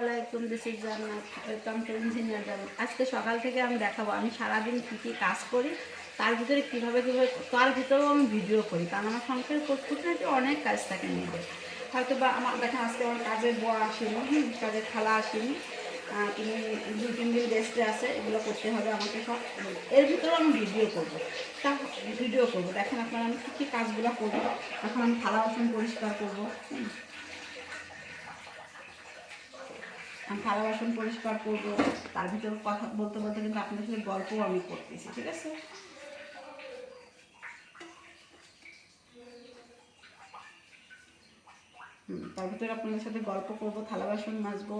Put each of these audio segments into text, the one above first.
আসসালামাইকুম, this is জান্নাত, welcome to engineer জান্নাত। আজকে সকাল থেকে আমি দেখাবো আমি সারাদিন কী কী কাজ করি, তার ভিতরে কীভাবে তার ভিতরেও আমি ভিডিও করি, কারণ আমার সংসারের খুঁটিনাটি অনেক কাজ থাকে নিজের। হয়তো বা আমার দেখেন আজকে আমার কাজের বর আসেনি, কাজের খালা আসেনি, তিনি 2-3 দিন রেস্টে আছে, এগুলো করতে হবে আমাকে সব। এর ভিতরেও আমি ভিডিও করবো, দেখেন আপনারা আমি কী কী কাজগুলো করবো। এখন আমি থালা বাসন পরিষ্কার করবো, আমি থালা বাসন পরিষ্কার করবো, তার ভিতরে কথা বলতে বলতে কিন্তু আপনাদের সাথে গল্পও আমি করতেছি, ঠিক আছে। তার ভিতরে আপনাদের সাথে গল্প করবো, থালা বাসন মাজবো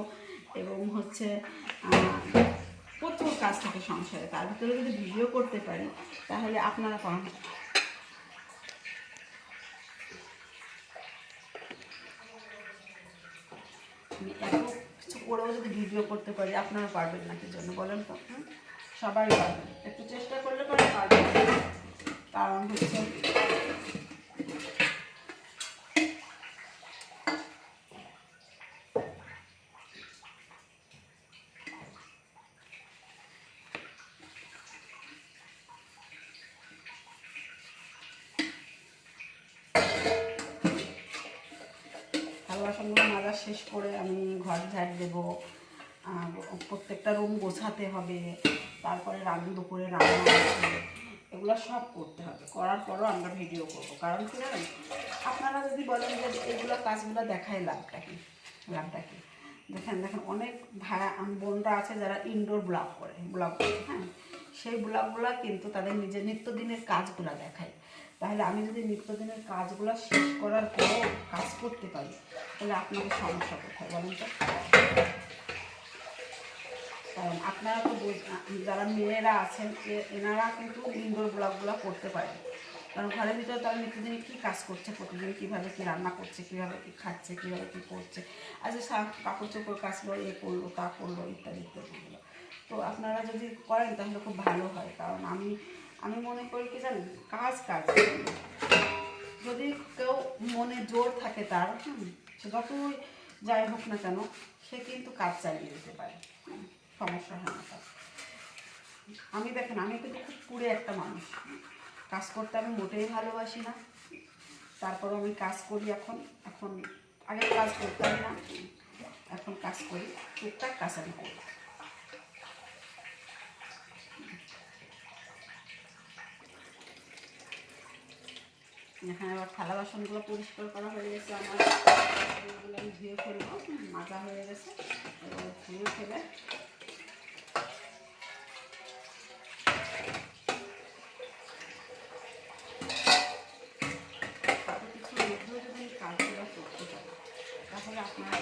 এবং হচ্ছে প্রচুর কাজ থাকে সংসারে। তার ভিতরে যদি ভিডিও করতে পারি তাহলে আপনারা পান। আমি এত কিছু করেও যদি ভিডিও করতে পারি আপনারা পারবেন না, কি জন্য বলেন তো? সবাই পারবেন, একটু চেষ্টা করলে পরে পারবেন। কারণ হচ্ছে থালা বাসনগুলো মাজা শেষ করে আমি ঘর ঝাড় দেবো, প্রত্যেকটা রুম গোছাতে হবে, তারপরে দুপুরে রান্না আছে, এগুলো সব করতে হবে। করার পরও আমরা ভিডিও করবো, কারণ কি জানেন, আপনারা যদি বলেন যে এগুলো কাজগুলো দেখায় লাভটা কি, দেখেন অনেক ভাড়া বোনরা আছে যারা ইনডোর ব্লগ করে, হ্যাঁ, সেই ব্লগগুলো কিন্তু তাদের নিজের নিত্যদিনের কাজগুলো দেখায়। তাহলে আমি যদি নিত্যদিনের কাজগুলো শেষ করার পরও কাজ করতে পারি, তাহলে আপনাদের সমস্যা কোথায় বলেন তো? কারণ আপনারা তো যারা মেয়েরা আছেন এনারা কিন্তু ইনডোর ব্লগগুলো করতে পারেন, কারণ ঘরের ভিতরে তারা নিত্যদিন কী কাজ করছে, প্রতিদিন কীভাবে কী রান্না করছে, কীভাবে কী খাচ্ছে, কীভাবে কী করছে, আচ্ছা কাপড় চোপড় কাচলো, এ করলো তা করলো ইত্যাদি ইত্যাদিগুলো। তো আপনারা যদি করেন তাহলে খুব ভালো হয়। কারণ আমি মনে করি কি জানেন, কাজ যদি কেউ মনে জোর থাকে তার, সে যতই যাই হোক না কেন, সে কিন্তু কাজ চালিয়ে দিতে পারে, সমস্যা হয় না তার। আমি দেখেন আমি কিন্তু খুব পুরে একটা মানুষ, কাজ করতে আমি মোটেই ভালোবাসি না, তারপরও আমি কাজ করি। এখন আগে কাজ করতাম না, এখন কাজ করি, টুকটাক কাজ আমি করি। এখানে আবার থালা বাসনগুলো পরিষ্কার করা হয়ে গেছে আমার, এগুলো আমি ধুয়ে ফেলবো, মাজা হয়ে গেছে, এবার ধুয়ে ফেলে কত কিছুর মধ্যেও যদি কাজগুলো করতে পারি তাহলে আপনারা